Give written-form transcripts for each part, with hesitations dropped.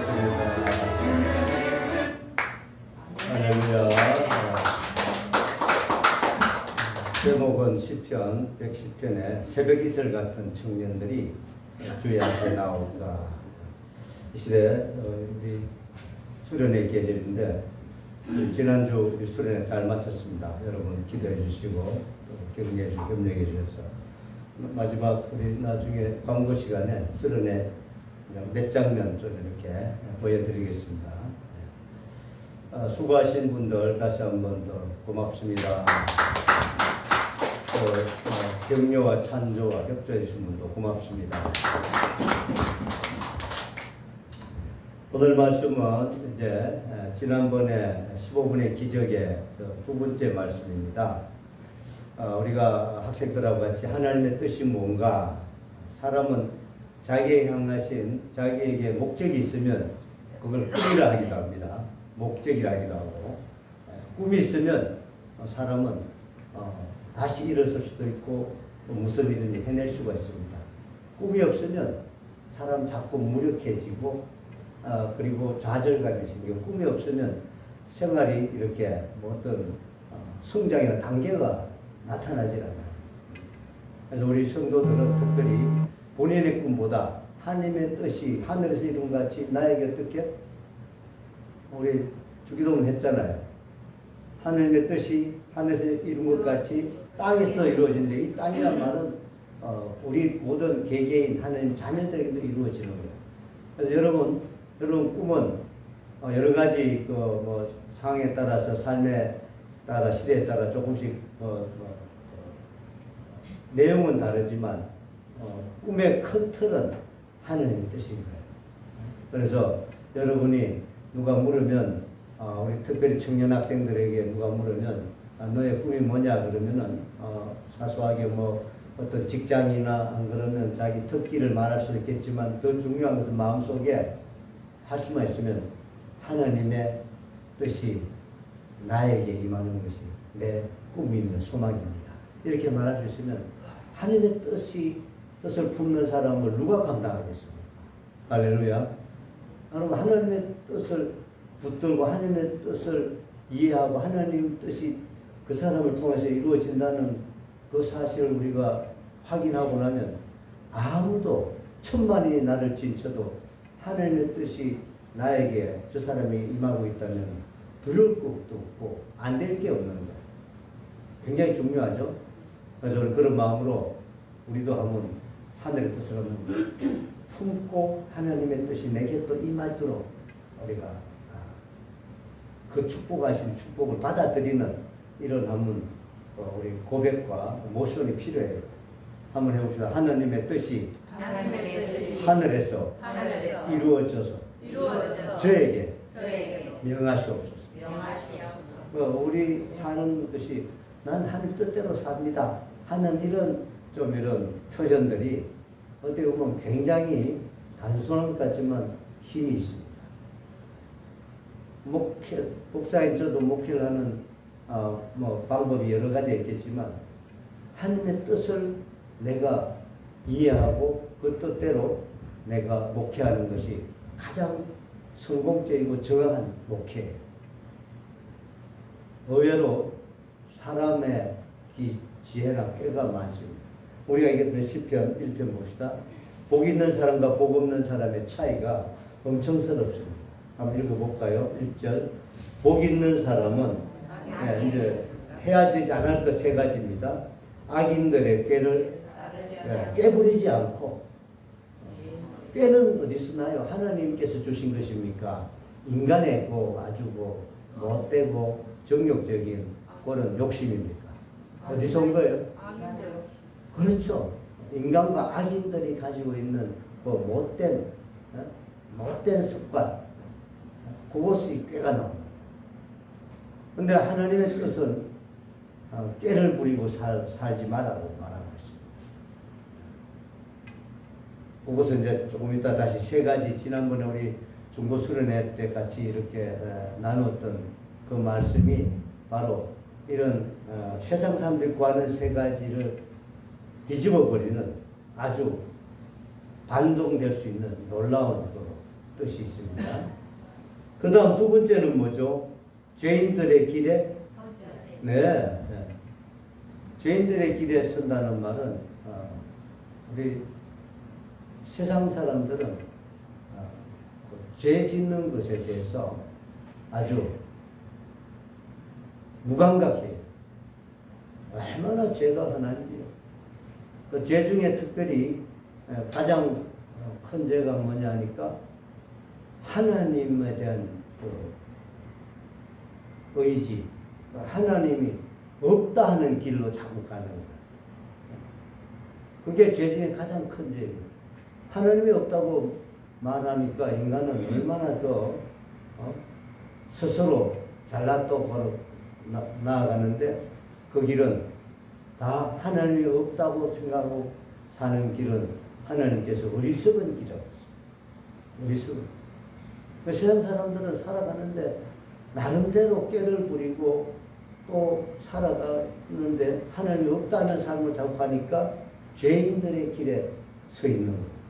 기도하겠습니다. 할렐루야. 제목은 시편 110편에 새벽 이슬 같은 청년들이 주의 앞에 나올까. 이 시대 우리 수련회 계절인데 지난주 수련회 잘 마쳤습니다. 여러분 기도해 주시고 또 격려해 주시고 협력해 주셔서 마지막 우리 나중에 광고 시간에 수련회 몇 장면 좀 이렇게 보여드리겠습니다. 수고하신 분들 다시 한번 더 고맙습니다. 또 격려와 찬조와 협조해 주신 분도 고맙습니다. 오늘 말씀은 이제 지난번에 15분의 기적의 두 번째 말씀입니다. 우리가 학생들하고 같이 하나님의 뜻이 뭔가, 사람은 자기에 향하신 자기에게 목적이 있으면 그걸 꿈이라 하기도 합니다. 목적이라 하기도 하고, 꿈이 있으면 사람은 다시 일어설 수도 있고 또 무슨 일인지 해낼 수가 있습니다. 꿈이 없으면 사람 자꾸 무력해지고 그리고 좌절감이 생기고, 꿈이 없으면 생활이 이렇게 어떤 성장이나 단계가 나타나질 않아요. 그래서 우리 성도들은 특별히 본인의 꿈보다 하나님의 뜻이 하늘에서 이룬 같이 나에게 어떻게, 우리 주기도문 했잖아요. 하나님의 뜻이 하늘에서 이룬 것 같이 땅에서 이루어진데, 이 땅이란 말은 우리 모든 개개인 하나님 자녀들에게도 이루어지는 거예요. 그래서 여러분 꿈은 여러 가지 상황에 따라서, 삶에 따라, 시대에 따라 조금씩 내용은 다르지만 꿈의 큰 틀은 하나님의 뜻인 거예요. 그래서 여러분이 누가 물으면, 우리 특별히 청년 학생들에게 누가 물으면 너의 꿈이 뭐냐 그러면은 사소하게 어떤 직장이나 안 그러면 자기 특기를 말할 수 있겠지만, 더 중요한 것은 마음속에 할 수만 있으면 하나님의 뜻이 나에게 임하는 것이 내 꿈이며 소망입니다. 이렇게 말할 수 있으면 하나님의 뜻을 품는 사람을 누가 감당하겠습니까? 할렐루야. 여러분, 하나님의 뜻을 붙들고 하나님의 뜻을 이해하고 하나님 뜻이 그 사람을 통해서 이루어진다는 그 사실을 우리가 확인하고 나면 아무도 천만이 나를 진쳐도 하나님의 뜻이 나에게 저 사람이 임하고 있다면 두려울 것도 없고 안 될 게 없는 거예요. 굉장히 중요하죠. 그래서 그런 마음으로 우리도 한번 하늘의 뜻을 한번 품고 하나님의 뜻이 내게 또 임하도록 우리가 그 축복하신 축복을 받아들이는 이런 한번 우리 고백과 모션이 필요해요. 한번 해봅시다. 하나님의 뜻이 하늘에서 이루어져서 저에게 명하시옵소서. 우리 사는 것이 난 하늘 뜻대로 삽니다 하는 이런 표현들이 어떻게 보면 굉장히 단순한 것 같지만 힘이 있습니다. 목사인 저도 목회를 하는 방법이 여러 가지 있겠지만, 하나님의 뜻을 내가 이해하고 그 뜻대로 내가 목회하는 것이 가장 성공적이고 정확한 목회예요. 의외로 사람의 지혜나 꾀가 많습니다. 우리가 이게 시편 1편 봅시다. 복 있는 사람과 복 없는 사람의 차이가 엄청 서럽습니다. 한번 읽어볼까요? 1절. 복 있는 사람은 이제 해야 되지 않을 것 세 가지입니다. 악인들의 꾀를 깨부리지 않고, 꾀는 어디서 나요? 하나님께서 주신 것입니까? 인간의 아주 못되고 정욕적인 그런 욕심입니까? 어디서 온 거예요? 그렇죠. 인간과 악인들이 가지고 있는 못된 습관, 그것이 꾀가 나옵니다. 그런데 하나님의 뜻은 꾀를 부리고 살지 말라고 말하고 있습니다. 그것은 이제 조금 이따 다시 세 가지, 지난번에 우리 중고 수련회 때 같이 이렇게 나누었던 그 말씀이 바로 이런 세상 사람들이 구하는 세 가지를 뒤집어 버리는 아주 반동될 수 있는 놀라운 뜻이 있습니다. 그 다음 두 번째는 뭐죠? 죄인들의 길에 네, 네. 죄인들의 길에 선다는 말은 우리 세상 사람들은 죄 짓는 것에 대해서 아주 무감각해요. 얼마나 죄가 흔한지요. 그 죄 중에 특별히 가장 큰 죄가 뭐냐 하니까 하나님에 대한 그 의지, 하나님이 없다 하는 길로 자꾸 가는 거예요. 그게 죄 중에 가장 큰 죄예요. 하나님이 없다고 말하니까 인간은 얼마나 더 스스로 잘났다고 걸어 나아가는데 그 길은 다 하나님이 없다고 생각하고 사는 길은 하나님께서 어리석은 길이라고 했어요. 어리석은. 세상 사람들은 살아가는데 나름대로 꾀를 부리고 또 살아가는데 하나님이 없다는 삶을 자꾸 가니까 죄인들의 길에 서 있는 거예요.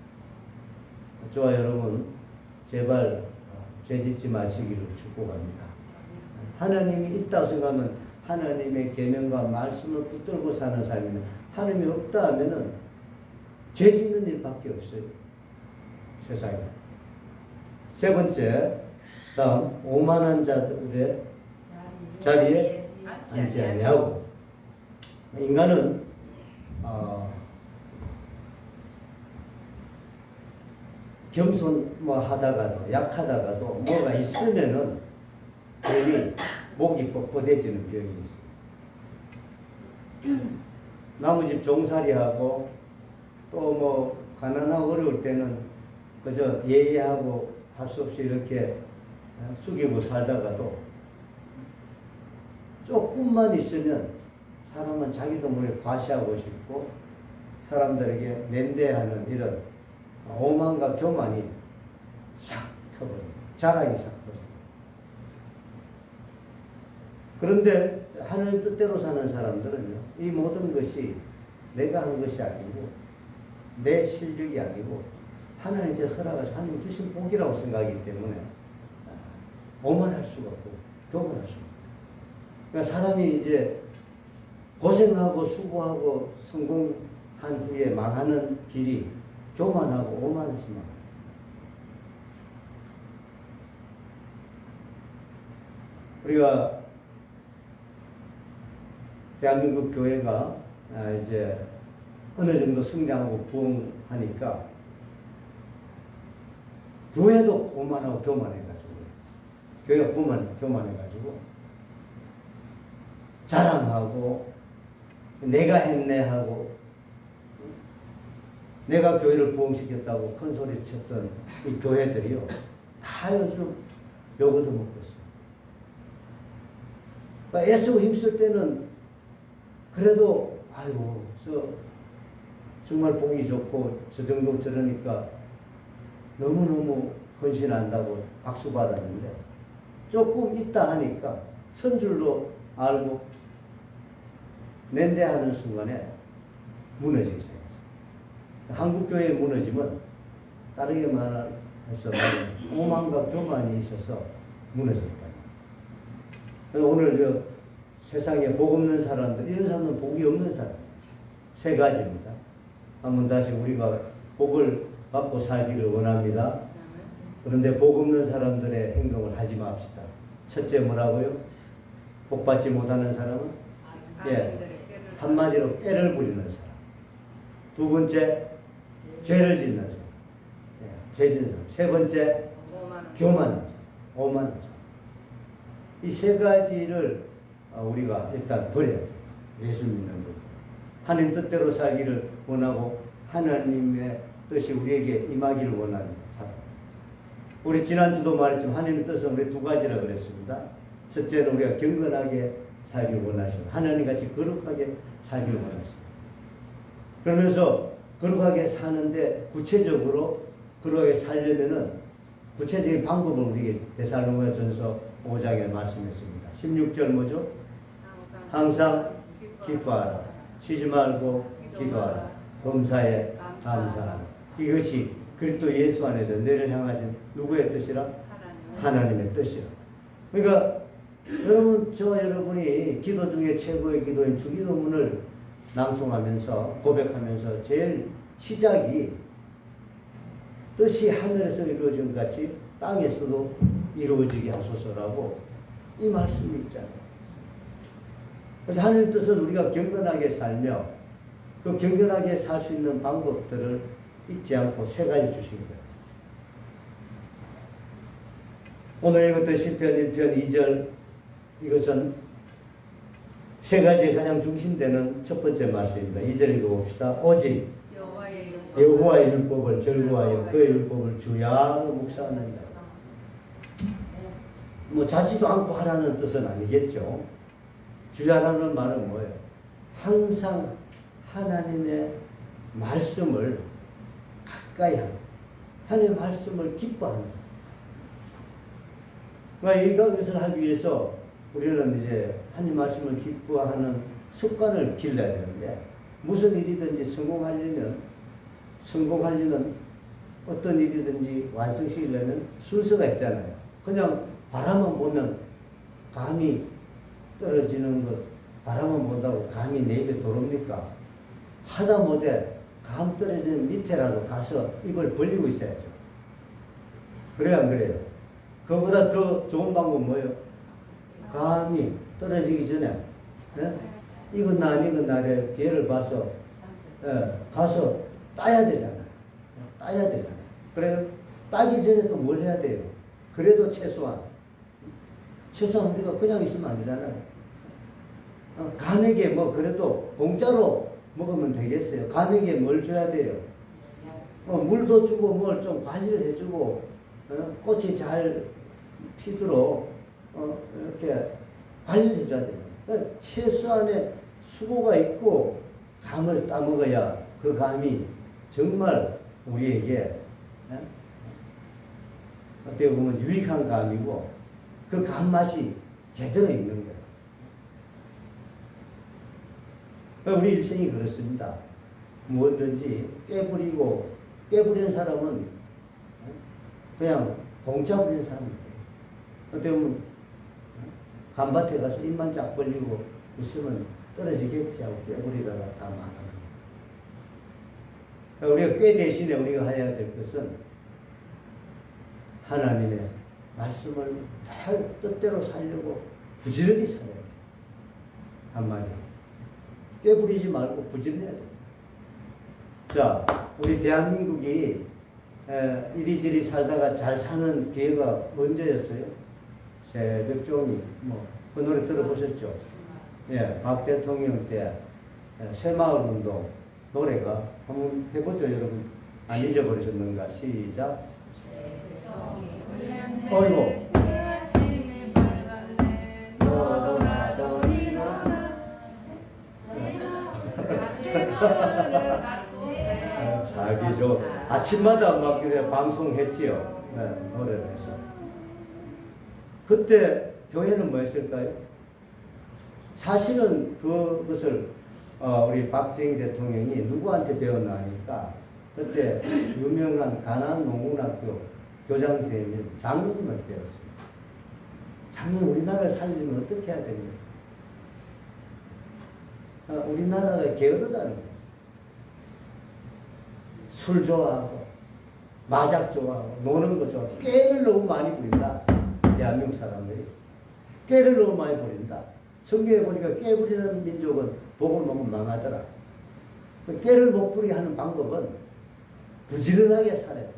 저와 여러분 제발 죄 짓지 마시기를 축복합니다. 하나님이 있다고 생각하면 하나님의 계명과 말씀을 붙들고 사는 삶이면 하나님이 없다 하면은 죄 짓는 일밖에 없어요. 세상에. 세 번째, 다음 오만한 자들의 자리에 앉지 아니하고. 인간은 겸손하다가도 약하다가도 뭐가 있으면은 괜히 목이 뻣뻣해지는 병이 있어요. 나무집 종살이하고 또 뭐 가난하고 어려울 때는 그저 예의하고 할 수 없이 이렇게 숙이고 살다가도 조금만 있으면 사람은 자기도 모르게 과시하고 싶고 사람들에게 nen대하는 이런 오만과 교만이 샥 터버려요. 자랑이 싹 터져요. 그런데 하나님 뜻대로 사는 사람들은요, 이 모든 것이 내가 한 것이 아니고 내 실력이 아니고 하나님께서 허락하셔서 하나님 주신 복이라고 생각하기 때문에 오만할 수가 없고 교만할 수가 없고. 그러니까 사람이 이제 고생하고 수고하고 성공한 후에 망하는 길이 교만하고 오만하지만 우리가 대한민국 교회가 이제 어느 정도 성장하고 부흥하니까 교회도 오만하고 교만해가지고 교회가 교만해가지고 자랑하고 내가 했네 하고 내가 교회를 부흥시켰다고 큰 소리 쳤던 이 교회들이요 다 요즘 요거도 먹고 있어요. 그러니까 애쓰고 힘쓸 때는 그래도 아이고 저 정말 보기 좋고 저 정도 저러니까 너무너무 헌신한다고 박수 받았는데 조금 있다 하니까 선줄로 알고 nen대하는 순간에 무너지기 시작했어요. 한국교회의 무너짐은 다르게 말해서 오만과 교만이 있어서 무너졌다. 오늘 저 세상에 복 없는 사람들, 이런 사람은 복이 없는 사람. 세 가지입니다. 한번 다시 우리가 복을 받고 살기를 원합니다. 그런데 복 없는 사람들의 행동을 하지 맙시다. 첫째 뭐라고요? 복 받지 못하는 사람은? 한마디로 깨를 부리는 사람. 두 번째, 죄를 짓는 사람. 죄 짓는 사람. 세 번째, 교만한 사람. 오만한 사람. 이 세 가지를 우리가 일단 버려야 돼요. 예수 믿는 분. 하나님 뜻대로 살기를 원하고 하나님의 뜻이 우리에게 임하기를 원하는 사람. 우리 지난주도 말했지만 하나님의 뜻은 우리 두 가지라 그랬습니다. 첫째는 우리가 경건하게 살기를 원하시고 하나님같이 거룩하게 살기를 원하십니다. 그러면서 거룩하게 사는데 구체적으로 거룩하게 살려면은 구체적인 방법을 우리에게 데살로니가전서 5장에 말씀했습니다. 16절 뭐죠? 항상 기뻐하라. 쉬지 말고 기도하라. 범사에 감사하라. 이것이 그리스도 예수 안에서 너를 향하신 누구의 뜻이라? 하나님의 뜻이라. 그러니까 여러분, 저와 여러분이 기도 중에 최고의 기도인 주기도문을 낭송하면서 고백하면서 제일 시작이 뜻이 하늘에서 이루어진 것 같이 땅에서도 이루어지게 하소서라고 이 말씀이 있잖아요. 그래서 하나님 뜻은 우리가 경건하게 살며 그 경건하게 살 수 있는 방법들을 잊지 않고 세 가지 주신 거예요. 오늘 읽었던 시편 1편 2절, 이것은 세 가지의 가장 중심되는 첫 번째 말씀입니다. 2절 읽어봅시다. 오직 여호와의 율법을 즐거워하여 그의 율법을 주야로 묵상하는 자. 뭐 자지도 않고 하라는 뜻은 아니겠죠. 주야라는 말은 뭐예요? 항상 하나님의 말씀을 가까이 하는, 하나님의 말씀을 기뻐하는. 그러니까 이것을 하기 위해서 우리는 이제 하나님 말씀을 기뻐하는 습관을 길러야 되는데, 무슨 일이든지 성공하려면 어떤 일이든지 완성시키려면 순서가 있잖아요. 그냥 바라만 보면 감이 떨어지는 것, 바라만 본다고 감이 내 입에 들어옵니까? 하다 못해 감 떨어지는 밑에라도 가서 입을 벌리고 있어야죠. 그래야 안 그래요? 그거보다 더 좋은 방법은 뭐예요? 감이 떨어지기 전에, 예? 이건 아니건 기회를 봐서, 가서 따야 되잖아요. 따야 되잖아요. 그래요? 따기 전에 또 뭘 해야 돼요? 그래도 최소한 우리가 그냥 있으면 안 되잖아요. 감에게 뭐 그래도 공짜로 먹으면 되겠어요. 감에게 뭘 줘야 돼요? 물도 주고 뭘 좀 관리를 해주고, 꽃이 잘 피도록 이렇게 관리를 해줘야 돼요. 그러니까 최소한의 수고가 있고 감을 따먹어야 그 감이 정말 우리에게 어떻게 보면 유익한 감이고 그 감 맛이 제대로 있는 거예요. 그러니까 우리 일생이 그렇습니다. 무엇든지 깨부리는 사람은 그냥 공짜 부리는 사람이에요. 어떻게 보면 감밭에 가서 입만 쫙 벌리고 있으면 떨어지겠지 하고 깨부리다가 다 망하는 거예요. 우리가 꾀 대신에 우리가 해야 될 것은 하나님의 말씀을 잘 뜻대로 살려고 부지런히 살아야 돼요. 한마디. 꾀부리지 말고 부지런해야 돼요. 자, 우리 대한민국이 이리저리 살다가 잘 사는 기회가 언제였어요? 새벽종이, 그 노래 들어보셨죠? 예, 박 대통령 때 새마을운동 노래가 한번 해보죠, 여러분. 안 잊어버리셨는가? 시작. 어이구. 자기죠. 아침마다 막 그래 방송했지요. 네, 노래를 해서. 그때 교회는 뭐 했을까요? 사실은 그것을 우리 박정희 대통령이 누구한테 배웠나 하니까 그때 유명한 가난 농군학교 교장 선생님 장로님한테 배웠습니다. 장로님, 우리나라를 살리면 어떻게 해야 됩니까? 우리나라가 게으르다는 거예요. 술 좋아하고 마작 좋아하고 노는 거 좋아하고 꾀를 너무 많이 부린다. 대한민국 사람들이 꾀를 너무 많이 부린다. 성경에 보니까 꾀 부리는 민족은 복을 먹으면 망하더라. 꾀를 못 부리게 하는 방법은 부지런하게 살아야 돼.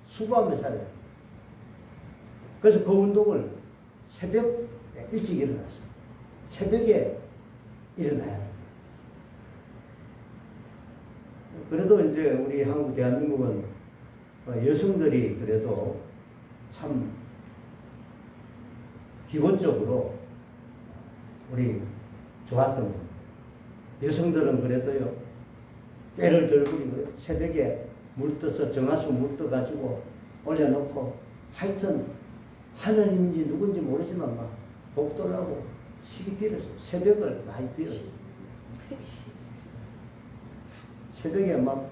수고하며 살아야 돼. 그래서 그 운동을 새벽 일찍 일어났어요. 새벽에 일어나야 돼. 그래도 이제 우리 한국 대한민국은 여성들이 그래도 참 기본적으로 우리 좋았던 겁니다. 여성들은 그래도요, 꾀를 덜 부리고요, 새벽에 물 떠서 정화수 물 떠가지고 올려놓고 하여튼 하느님인지 누군지 모르지만 막 복돌라고 시기 빌었어요. 새벽을 많이 빌었어요. 새벽에 막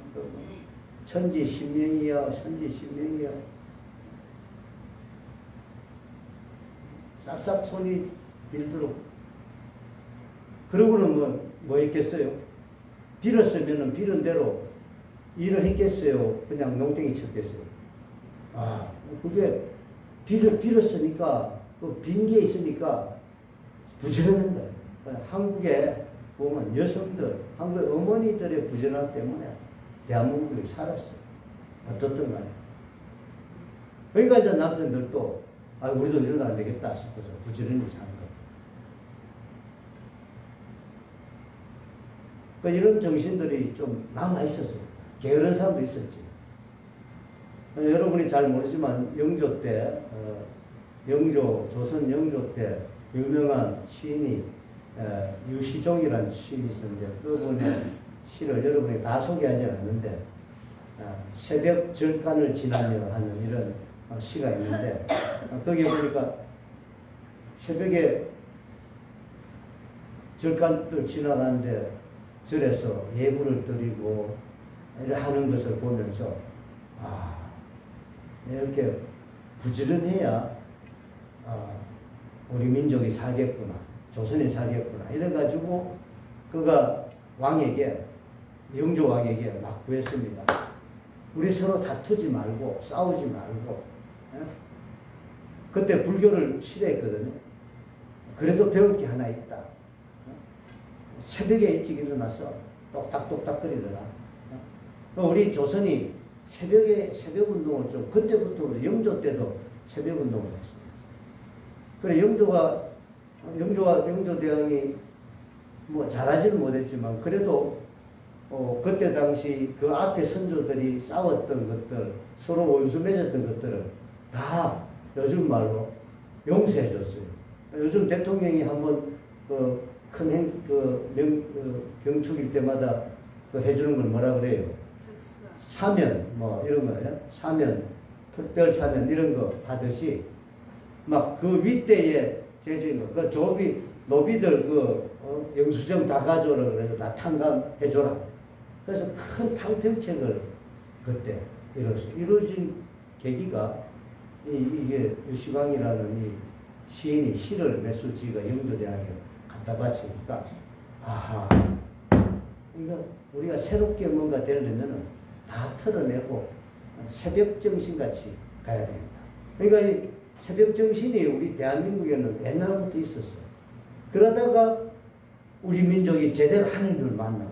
천지 신명이여, 천지 신명이여. 싹싹 손이 빌도록. 그러고는 뭐 했겠어요? 빌었으면은 빌은 대로 일을 했겠어요? 그냥 농땡이 쳤겠어요? 아, 그게 빌었으니까, 그 빈 게 있으니까 부지런한 거예요. 한국에 보면 여성들, 한국의 어머니들의 부지런함 때문에 대한민국이 살았어요. 어떻든 간에. 그러니까 이제 남편들도, 우리도 이러다 안 되겠다 싶어서 부지런히 사는 거예요. 이런 정신들이 좀 남아있었어요. 게으른 사람도 있었지. 여러분이 잘 모르지만 영조 때, 조선 영조 때 유명한 시인이 유시종이라는 시인이 있었는데 그분의 시를 여러분이 다 소개하지 않았는데 새벽 절간을 지나며 하는 이런 시가 있는데 거기 보니까 새벽에 절간을 지나가는데 절에서 예불을 드리고 이렇게 하는 것을 보면서 이렇게 부지런해야 우리 민족이 살겠구나, 조선이 살겠구나 이래가지고 그가 왕에게, 영조 왕에게 막 구했습니다. 우리 서로 다투지 말고 싸우지 말고. 그때 불교를 싫어했거든요. 그래도 배울 게 하나 있다. 새벽에 일찍 일어나서 똑딱똑딱 거리더라. 우리 조선이 새벽 운동을 좀, 그때부터 영조 때도 새벽 운동을 했어요. 그래, 영조 대왕이 뭐 잘하지는 못했지만, 그래도, 그때 당시 그 앞에 선조들이 싸웠던 것들, 서로 원수 맺었던 것들을 다 요즘 말로 용서해 줬어요. 요즘 대통령이 한번, 큰 병축일 때마다 해주는 걸 뭐라 그래요? 사면, 뭐, 이런 거예요. 사면, 특별 사면, 이런 거 하듯이, 막 그 윗대에 제주인 거, 그 노비들 영수증 다 가져오라 그래서 다 탕감해줘라. 그래서 큰 탕평책을 그때 이루어진 계기가 이게 유시광이라는 이 시인이 시를 몇 수지가 영조대왕에 갖다 바치니까, 이거 우리가 새롭게 뭔가 되려면은 다 털어내고 새벽 정신같이 가야 됩니다. 그러니까 이 새벽 정신이 우리 대한민국에는 옛날부터 있었어요. 그러다가 우리 민족이 제대로 하느님을 만난 거예요.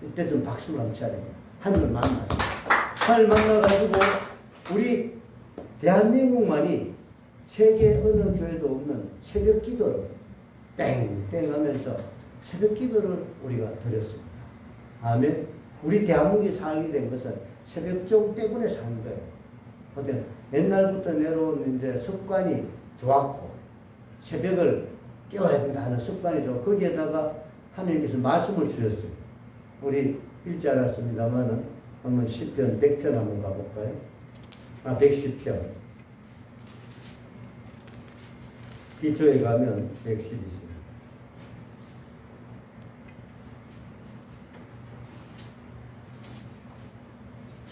이때 좀 박수를 한번 쳐야 됩니다. 하느님을 만났어요. 하느님을 만나가지고 우리 대한민국만이 세계 어느 교회도 없는 새벽 기도를 땡땡 하면서 새벽 기도를 우리가 드렸습니다. 아멘. 우리 대한민국이 살게 된 것은 새벽종 때문에 산 거예요. 근데 옛날부터 내려온 이제 습관이 좋았고, 새벽을 깨워야 된다 하는 습관이 좋고, 거기에다가 하나님께서 말씀을 주셨어요. 우리 읽지 않았습니다만은, 한번 10편, 100편 한번 가볼까요? 110편. 기초에 가면 110 있습니다.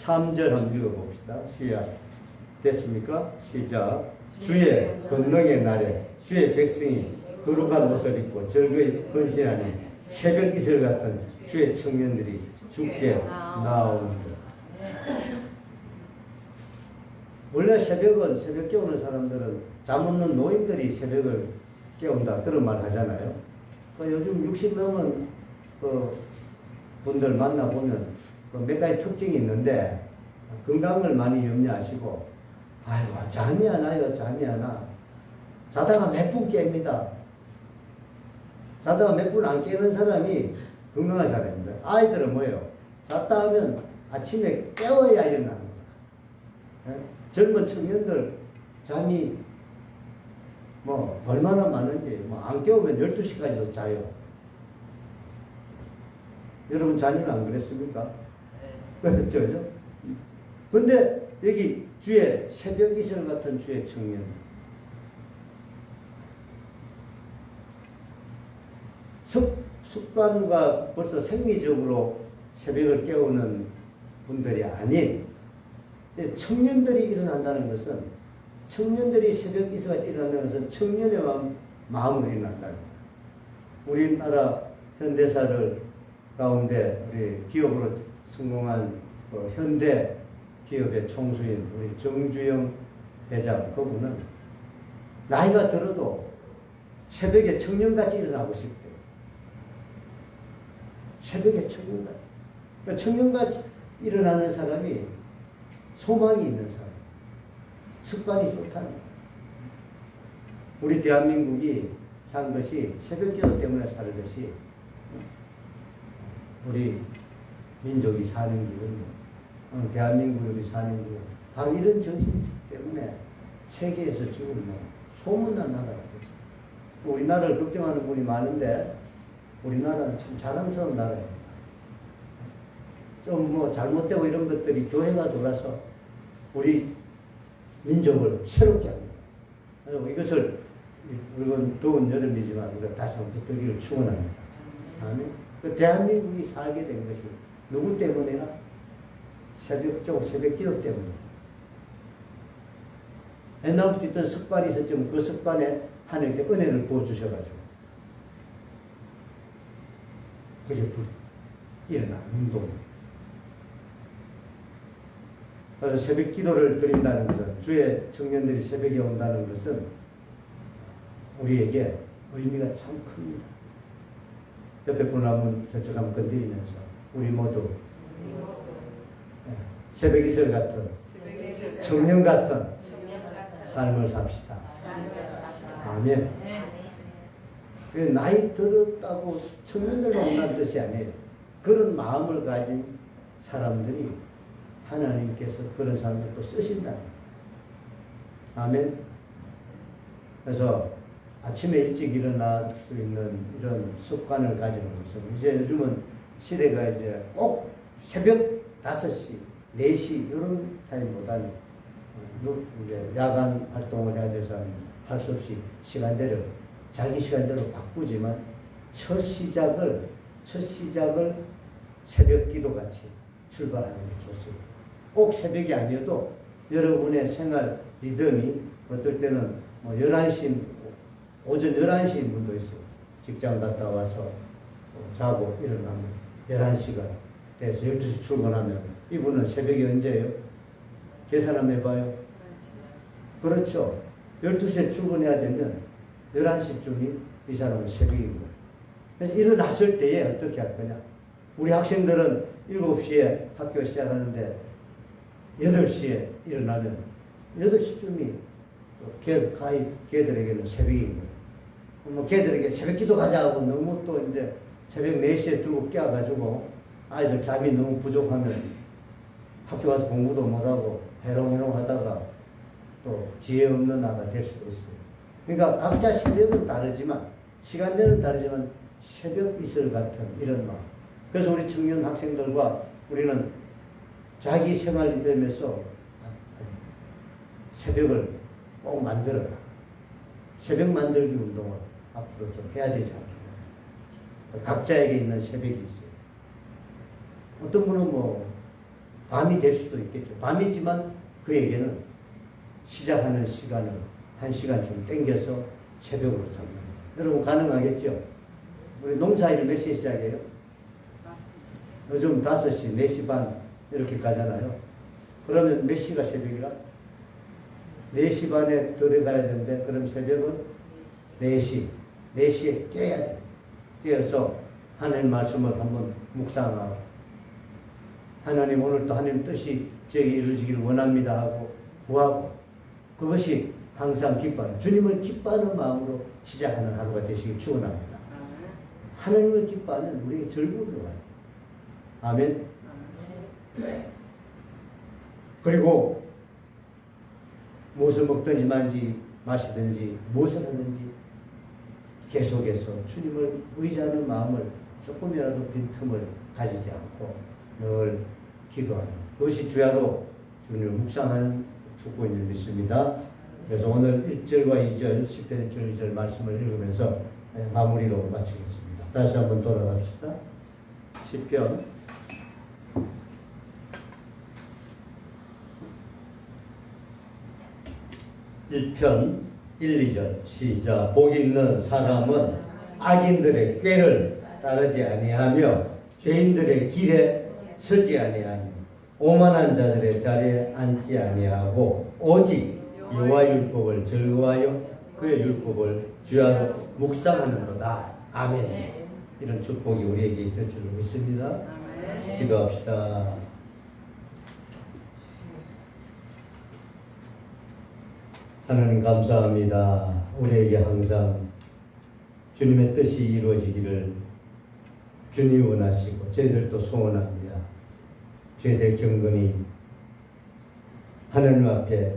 3절 한번 읽어봅시다. 시작. 됐습니까? 시작. 주의 권능의 날에 주의 백성이 거룩한 옷을 입고 절거에 헌신하니 새벽 이슬 같은 주의 청년들이 주께 나오는다. 원래 새벽 깨우는 사람들은 잠 없는 노인들이 새벽을 깨운다 그런 말 하잖아요. 요즘 60 넘은 분들 만나보면 몇 가지 특징이 있는데, 건강을 많이 염려하시고, 아이고, 잠이 안 와요, 잠이 안 와. 자다가 몇 분 깹니다. 자다가 몇 분 안 깨는 사람이 건강한 사람입니다. 아이들은 뭐예요? 잤다 하면 아침에 깨워야 일어나는 거야. 젊은 청년들 잠이 뭐 얼마나 많은지, 안 깨우면 12시까지도 자요. 여러분 자녀는 안 그랬습니까? 그렇죠. 근데 여기 주의 새벽 이슬 같은 주의 청년. 습관과 벌써 생리적으로 새벽을 깨우는 분들이 아닌 청년들이 일어난다는 것은, 청년들이 새벽 기도같이 일어난다는 것은 청년의 마음으로 일어난다는 거예요. 우리나라 현대사를 가운데 우리 기업으로 성공한 현대 기업의 총수인 우리 정주영 회장, 그분은 나이가 들어도 새벽에 청년같이 일어나고 싶대요. 새벽에 청년같이. 그러니까 청년같이 일어나는 사람이 소망이 있는 사람, 습관이 좋다는 거예요. 우리 대한민국이 산 것이 새벽기도 때문에 살듯이 우리 민족이 사는 길은, 대한민국이 사는 길은 바로 이런 정신 때문에 세계에서 지금 소문난 나라가 됐어요. 우리나라를 걱정하는 분이 많은데 우리나라는 참 자랑스러운 나라입니다. 좀 잘못되고 이런 것들이 교회가 돌아서 우리 민족을 새롭게 합니다. 그리고 이것을, 이건 더운 여름이지만 우리가 다시 한번 붙들기를 축원합니다. 아멘. 대한민국이 살게 된 것이 누구 때문이나? 새벽 기도 때문에. 옛날부터 있던 습관이 있었지만 그 습관에 하나님께 은혜를 부어주셔가지고 그게 일어난 운동이에요. 그래서 새벽 기도를 드린다는 것은, 주의 청년들이 새벽에 온다는 것은 우리에게 의미가 참 큽니다. 옆에 분 한번 저쪽 한번 건드리면서 우리 모두 새벽 이슬 같은, 청년 같은 삶을 삽시다. 아멘. 나이 들었다고 청년들만 온다는 뜻이 아니에요. 그런 마음을 가진 사람들이 하나님께서 그런 사람들 또 쓰신다는 거예요. 아멘. 그래서 아침에 일찍 일어날 수 있는 이런 습관을 가지는 것은, 이제 요즘은 시대가 이제 꼭 새벽 5시, 4시 이런 타임보다는 이제 야간 활동을 해야 돼서 할 수 없이 시간대를 자기 시간대로 바꾸지만 첫 시작을 새벽 기도같이 출발하는 게 좋습니다. 꼭 새벽이 아니어도 여러분의 생활 리듬이 어떨 때는 11시, 오전 11시인 분도 있어요. 직장 갔다 와서 자고 일어나면 11시가 돼서 12시 출근하면 이분은 새벽이 언제예요? 계산 한번 해봐요. 그렇죠. 12시에 출근해야 되면 11시쯤이 이 사람은 새벽인 거예요. 그래서 일어났을 때에 어떻게 할 거냐. 우리 학생들은 7시에 학교 시작하는데 8시에 일어나면 8시쯤이 걔들에게는 새벽인 거예요. 걔들에게 새벽 기도 가자 하고 너무 또 이제 새벽 4시에 들고 깨워가지고 아이들 잠이 너무 부족하면 학교 가서 공부도 못하고 해롱해롱 하다가 또 지혜 없는 아가 될 수도 있어요. 그러니까 각자 새벽은 다르지만, 시간대는 다르지만 새벽 이슬 같은 이런 마음. 그래서 우리 청년 학생들과 우리는 자기 생활 리듬에서 새벽을 꼭 만들어라. 새벽 만들기 운동을 앞으로 좀 해야 되지 않겠나. 각자에게 있는 새벽이 있어요. 어떤 분은 밤이 될 수도 있겠죠. 밤이지만 그에게는 시작하는 시간을 1시간 좀 땡겨서 새벽으로 잡는 거예요. 여러분 가능하겠죠? 우리 농사일을 몇 시에 시작해요? 요즘 5시, 4시 반 이렇게 가잖아요. 그러면 몇 시가 새벽이라? 4시 반에 들어가야 되는데, 그럼 새벽은 4시. 4시에 깨야 돼. 깨어서 하나님 말씀을 한번 묵상하고, 하나님 오늘 또 하나님 뜻이 저에게 이루어지기를 원합니다 하고 구하고, 그것이 항상 기뻐하는, 주님을 기뻐하는 마음으로 시작하는 하루가 되시길 축원합니다. 하나님을 기뻐하면 우리에게 즐거움이 와요. 아멘. 그리고 무엇을 먹든지 마시든지 무엇을 하든지 계속해서 주님을 의지하는 마음을 조금이라도 빈틈을 가지지 않고 늘 기도하는, 그것이 주야로 주님을 묵상하는 축복인 줄 믿습니다. 그래서 오늘 1절과 2절, 10편 1절 2절 말씀을 읽으면서 마무리로 마치겠습니다. 다시 한번 돌아갑시다. 10편 1편 1, 2절 시작. 복이 있는 사람은 악인들의 꾀를 따르지 아니하며 죄인들의 길에 서지 아니하며 오만한 자들의 자리에 앉지 아니하고 오직 여호와 율법을 즐거워하여 그의 율법을 주야로 묵상하는도다. 아멘. 이런 축복이 우리에게 있을 줄 믿습니다. 기도합시다. 하나님 감사합니다. 우리에게 항상 주님의 뜻이 이루어지기를 주님이 원하시고 저희들도 소원합니다. 저희들 경건이 하나님 앞에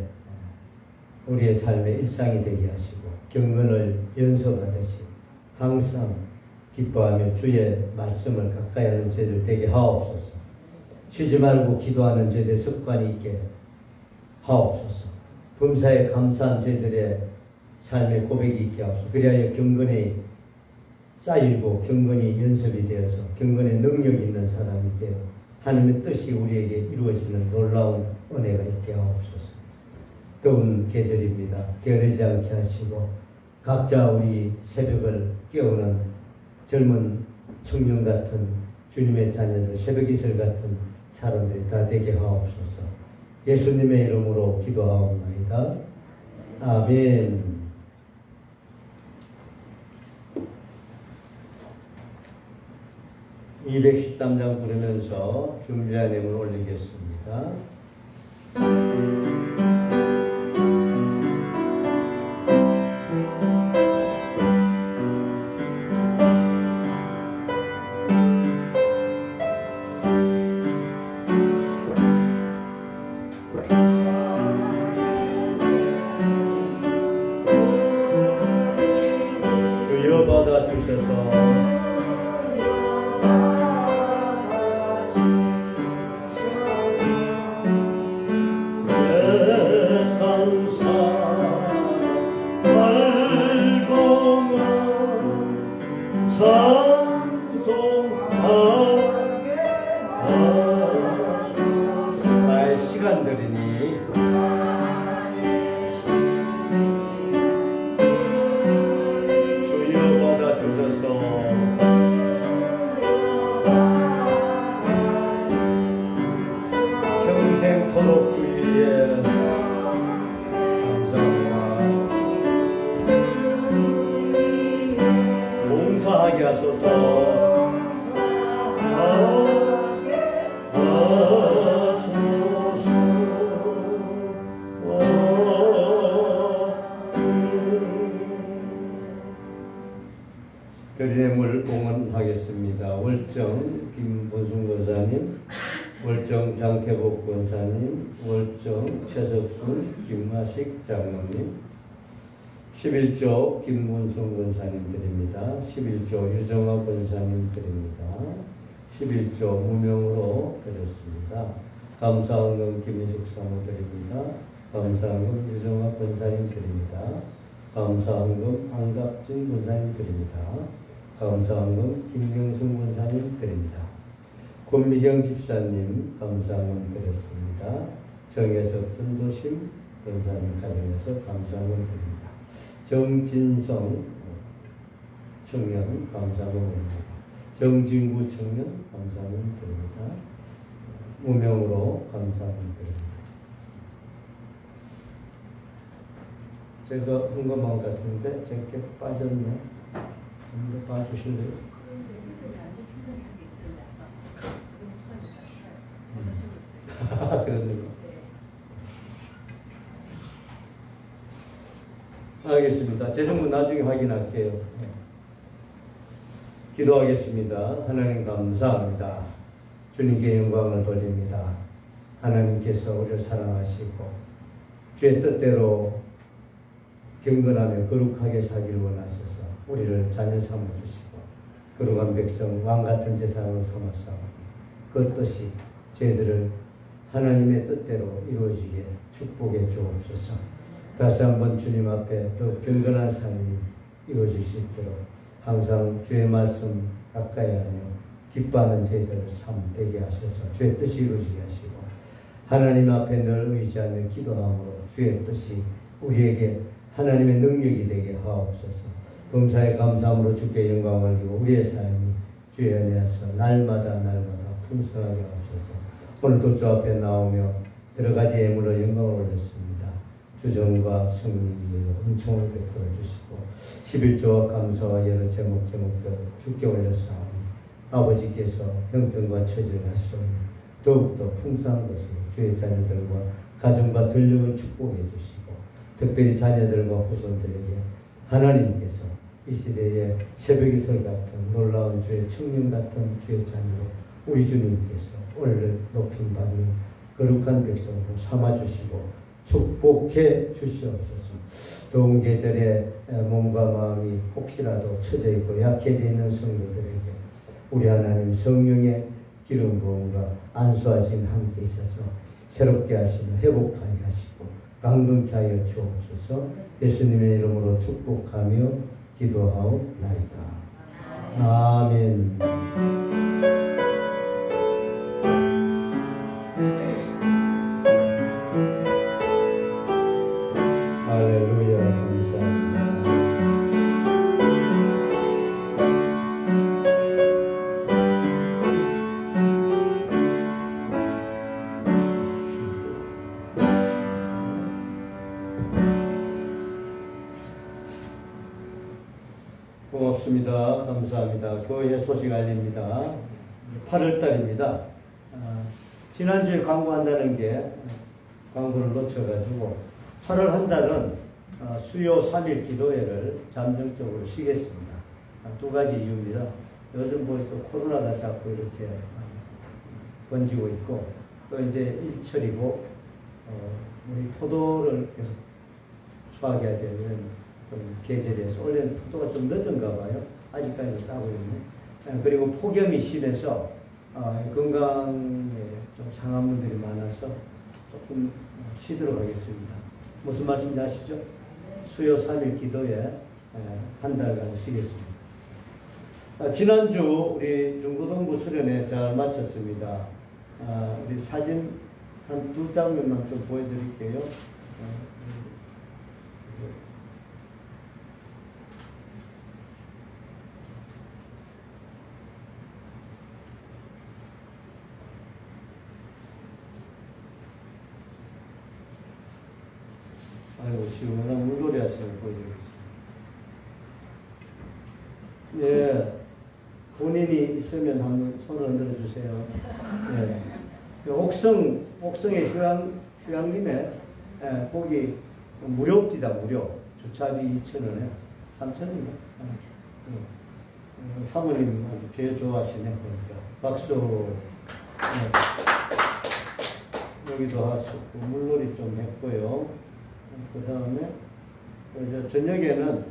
우리의 삶의 일상이 되게 하시고 경건을 연습하듯이 항상 기뻐하며 주의 말씀을 가까이 하는 저희들 되게 하옵소서. 쉬지 말고 기도하는 저희들 습관이 있게 하옵소서. 범사에 감사한 저희들의 삶의 고백이 있게 하옵소서. 그리하여 경건이 쌓이고 경건이 연습이 되어서 경건의 능력이 있는 사람이 되어 하나님의 뜻이 우리에게 이루어지는 놀라운 은혜가 있게 하옵소서. 더운 계절입니다. 게으르지 않게 하시고 각자 우리 새벽을 깨우는 젊은 청년 같은 주님의 자녀들, 새벽 이슬 같은 사람들이 다 되게 하옵소서. 예수님의 이름으로 기도하옵나이다. 아멘. 213장 부르면서 준비한 예물 올리겠습니다. 주여 받아주셔서 나의 시간들이니 주여 받아주셔서 평생토록 주위에 감사합니다. 봉사하게 하소서. 결의예물 봉헌하겠습니다. 월정 김본순 권사님, 월정 장태복 권사님, 월정 최석순 김마식 장로님, 11조 김문순 권사님 드립니다. 11조 유정화 권사님 드립니다. 11조 무명으로 드렸습니다. 감사헌금 김희숙 사모 드립니다. 감사헌금 유정화 권사님 드립니다. 감사헌금 안갑진 권사님 드립니다. 감사헌금 김경순 권사님 드립니다. 권미경 집사님 감사헌금 드렸습니다. 정혜석 선도심 권사님 가정에서 감사헌금 드립니다. 정진성 청년 감사헌금 드립니다. 정진구 청년 감사헌금 드립니다. 무명으로 감사헌금 드립니다. 제가 헌금한 것 같은데 제게 빠졌네. 좀 더 봐주실래요? 그렇네요. 알겠습니다. 재정부 나중에 확인할게요. 기도하겠습니다. 하나님 감사합니다. 주님께 영광을 돌립니다. 하나님께서 우리를 사랑하시고 주의 뜻대로 경건하며 거룩하게 살기를 원하셔서 우리를 자녀 삼아주시고 거룩한 백성 왕같은 제사장으로 삼았사오니 그 뜻이 저희들을 하나님의 뜻대로 이루어지게 축복해 주옵소서. 다시 한번 주님 앞에 더 경건한 삶이 이루어질 수 있도록 항상 주의 말씀 가까이 하며 기뻐하는 저희들을 삶 되게 하셔서 주의 뜻이 이루어지게 하시고 하나님 앞에 늘 의지하며 기도함으로 주의 뜻이 우리에게 하나님의 능력이 되게 하옵소서. 범사에 감사함으로 주께 영광을 드리고 우리의 삶이 주의 은혜에서 날마다 풍성하게 하옵소서. 오늘도 주 앞에 나오며 여러 가지 예물로 영광을 올렸습니다. 주정과 성령 위에 은총을 베풀어 주시고 11조와 감사와 여러 제목들 주께 올렸사오니 아버지께서 형편과 처지를 하시오니 더욱더 풍성한 것으로 주의 자녀들과 가정과 들력을 축복해 주시고 특별히 자녀들과 후손들에게 하나님께서 이 시대에 새벽의 설 같은 놀라운 주의 청년 같은 주의 자녀로 우리 주님께서 오늘 높임 받는 거룩한 백성으로 삼아주시고 축복해 주시옵소서. 더운 계절에 몸과 마음이 혹시라도 처져 있고 약해져 있는 성도들에게 우리 하나님 성령의 기름 부음과 안수하심 함께 있어서 새롭게 하시며 회복하게 하시고 강건케 하여 주옵소서. 예수님의 이름으로 축복하며 기도하옵나이다. 아멘. 할렐루야. 감사합니다. 고맙습니다. 감사합니다. 교회 소식 알립니다. 8월달입니다. 지난주에 광고한다는 게 광고를 놓쳐가지고 8월 한 달은 수요 3일 기도회를 잠정적으로 쉬겠습니다. 두 가지 이유입니다. 요즘 또 코로나가 자꾸 이렇게 번지고 있고 또 이제 일철이고 우리 포도를 계속 수확해야 되는 좀 계절에서 원래는 포도가 좀 늦은가 봐요. 아직까지 따고 있네. 그리고 폭염이 심해서 건강에 좀 상한 분들이 많아서 조금 쉬도록 하겠습니다. 무슨 말씀인지 아시죠? 수요 3일 기도에 한 달간 쉬겠습니다. 지난주 우리 중고등부 수련회 잘 마쳤습니다. 우리 사진 한 두 장면만 좀 보여드릴게요. 아이고, 시원한 물놀이 하시는 걸 보여드리겠습니다. 예, 본인이 있으면 한번 손을 흔들어 주세요. 예. 옥성의 휴양림에 거기 무료입니다. 무료. 주차비 2,000원에 3,000원이요. 사모님 아주 제일 좋아하시네 보니까. 박수. 예. 여기도 하시고 물놀이 좀 했고요. 그 다음에 저녁에는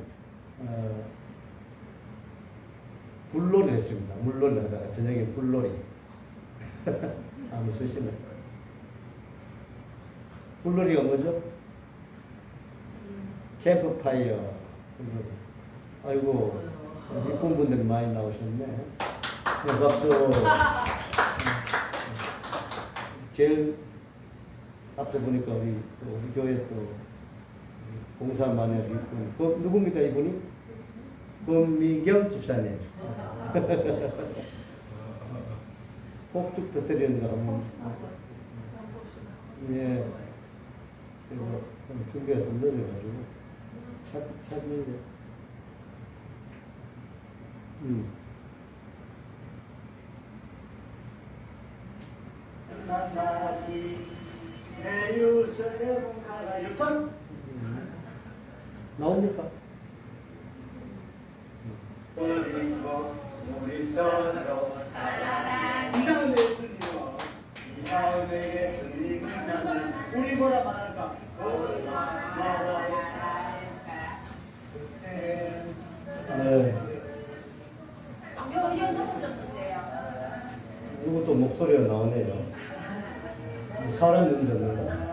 불놀이 했습니다. 물놀이 하다가 저녁에 불놀이. 한번 쓰시네. 불놀이가 뭐죠? 캠프파이어 불놀이. 아이고, 이쁜 분들이 많이 나오셨네. 네, 박수. 제일 앞서 보니까 우리 교회 또 봉사만 해도 이쁜. 누굽니까 이분이? 권미경 집사님. 폭죽 터뜨리는 거 한번. 예. 제가 준비가 좀 늦어가지고 찾는데. 나옵니까? 우리 서로 사랑하는 예수님이여 이 사람에게 승리를 나는 우리 뭐라 말할까? 이것도 목소리가 나오네요. 사람 연주인가?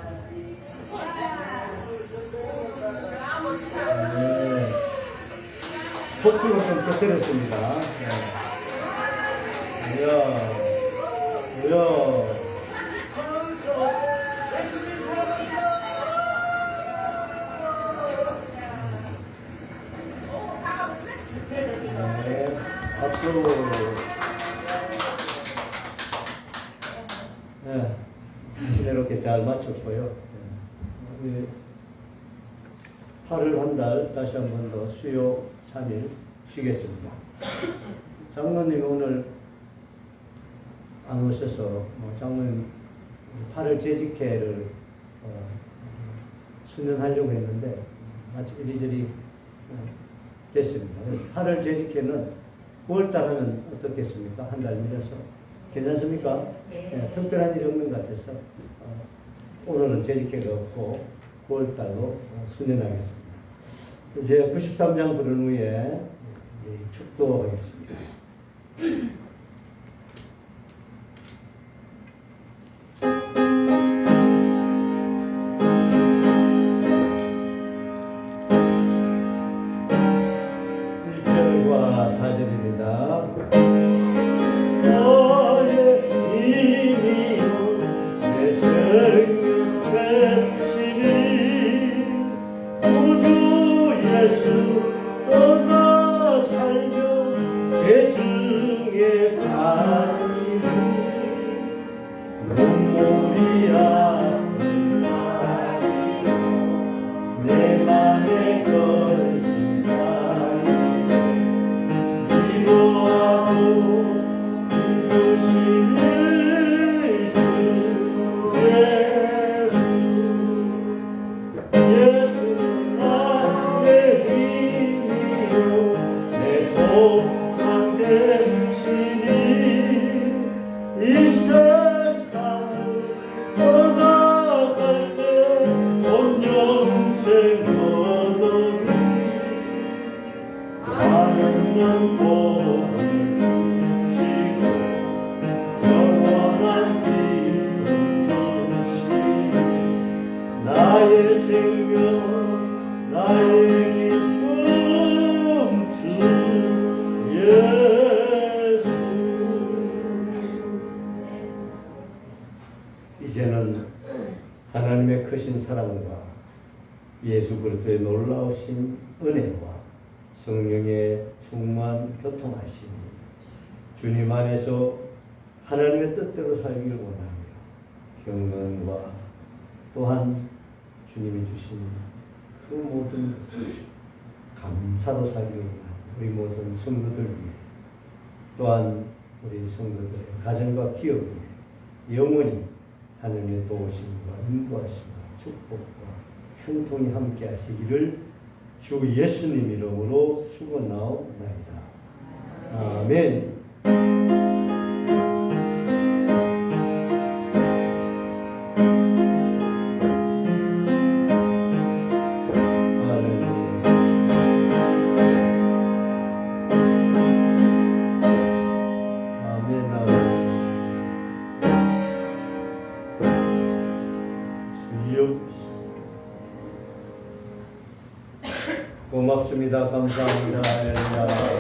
폭주로 좀 터뜨렸습니다. 이야. 박수. 네, 이렇게 잘 마쳤고요. 네. 8월 한 달 다시 한 번 더 수요 3일 쉬겠습니다. 장로님 오늘 안 오셔서 장로님 8월 재직회를 수련하려고 했는데 마치 이리저리 됐습니다. 그래서 8월 재직회는 9월달 하면 어떻겠습니까? 한 달 밀려서 괜찮습니까? 네, 특별한 일이 없는 것 같아서 오늘은 재직회가 없고 9월달로 수련하겠습니다. 이제 93장 부른 후에 축도하겠습니다. 이제는 하나님의 크신 사랑과 예수 그리스도의 놀라우신 은혜와 성령의 충만 교통하심이 주님 안에서 하나님의 뜻대로 살기를 원하며 경건과 또한 주님이 주신 그 모든 것을 감사로 살기를 원하며 우리 모든 성도들 위해 또한 우리 성도들의 가정과 기업 위해 영원히 하나님의 도우심과 인도하심과 축복과 형통이 함께 하시기를 주 예수님 이름으로 축원하옵나이다. 아멘. 고맙습니다. 감사합니다.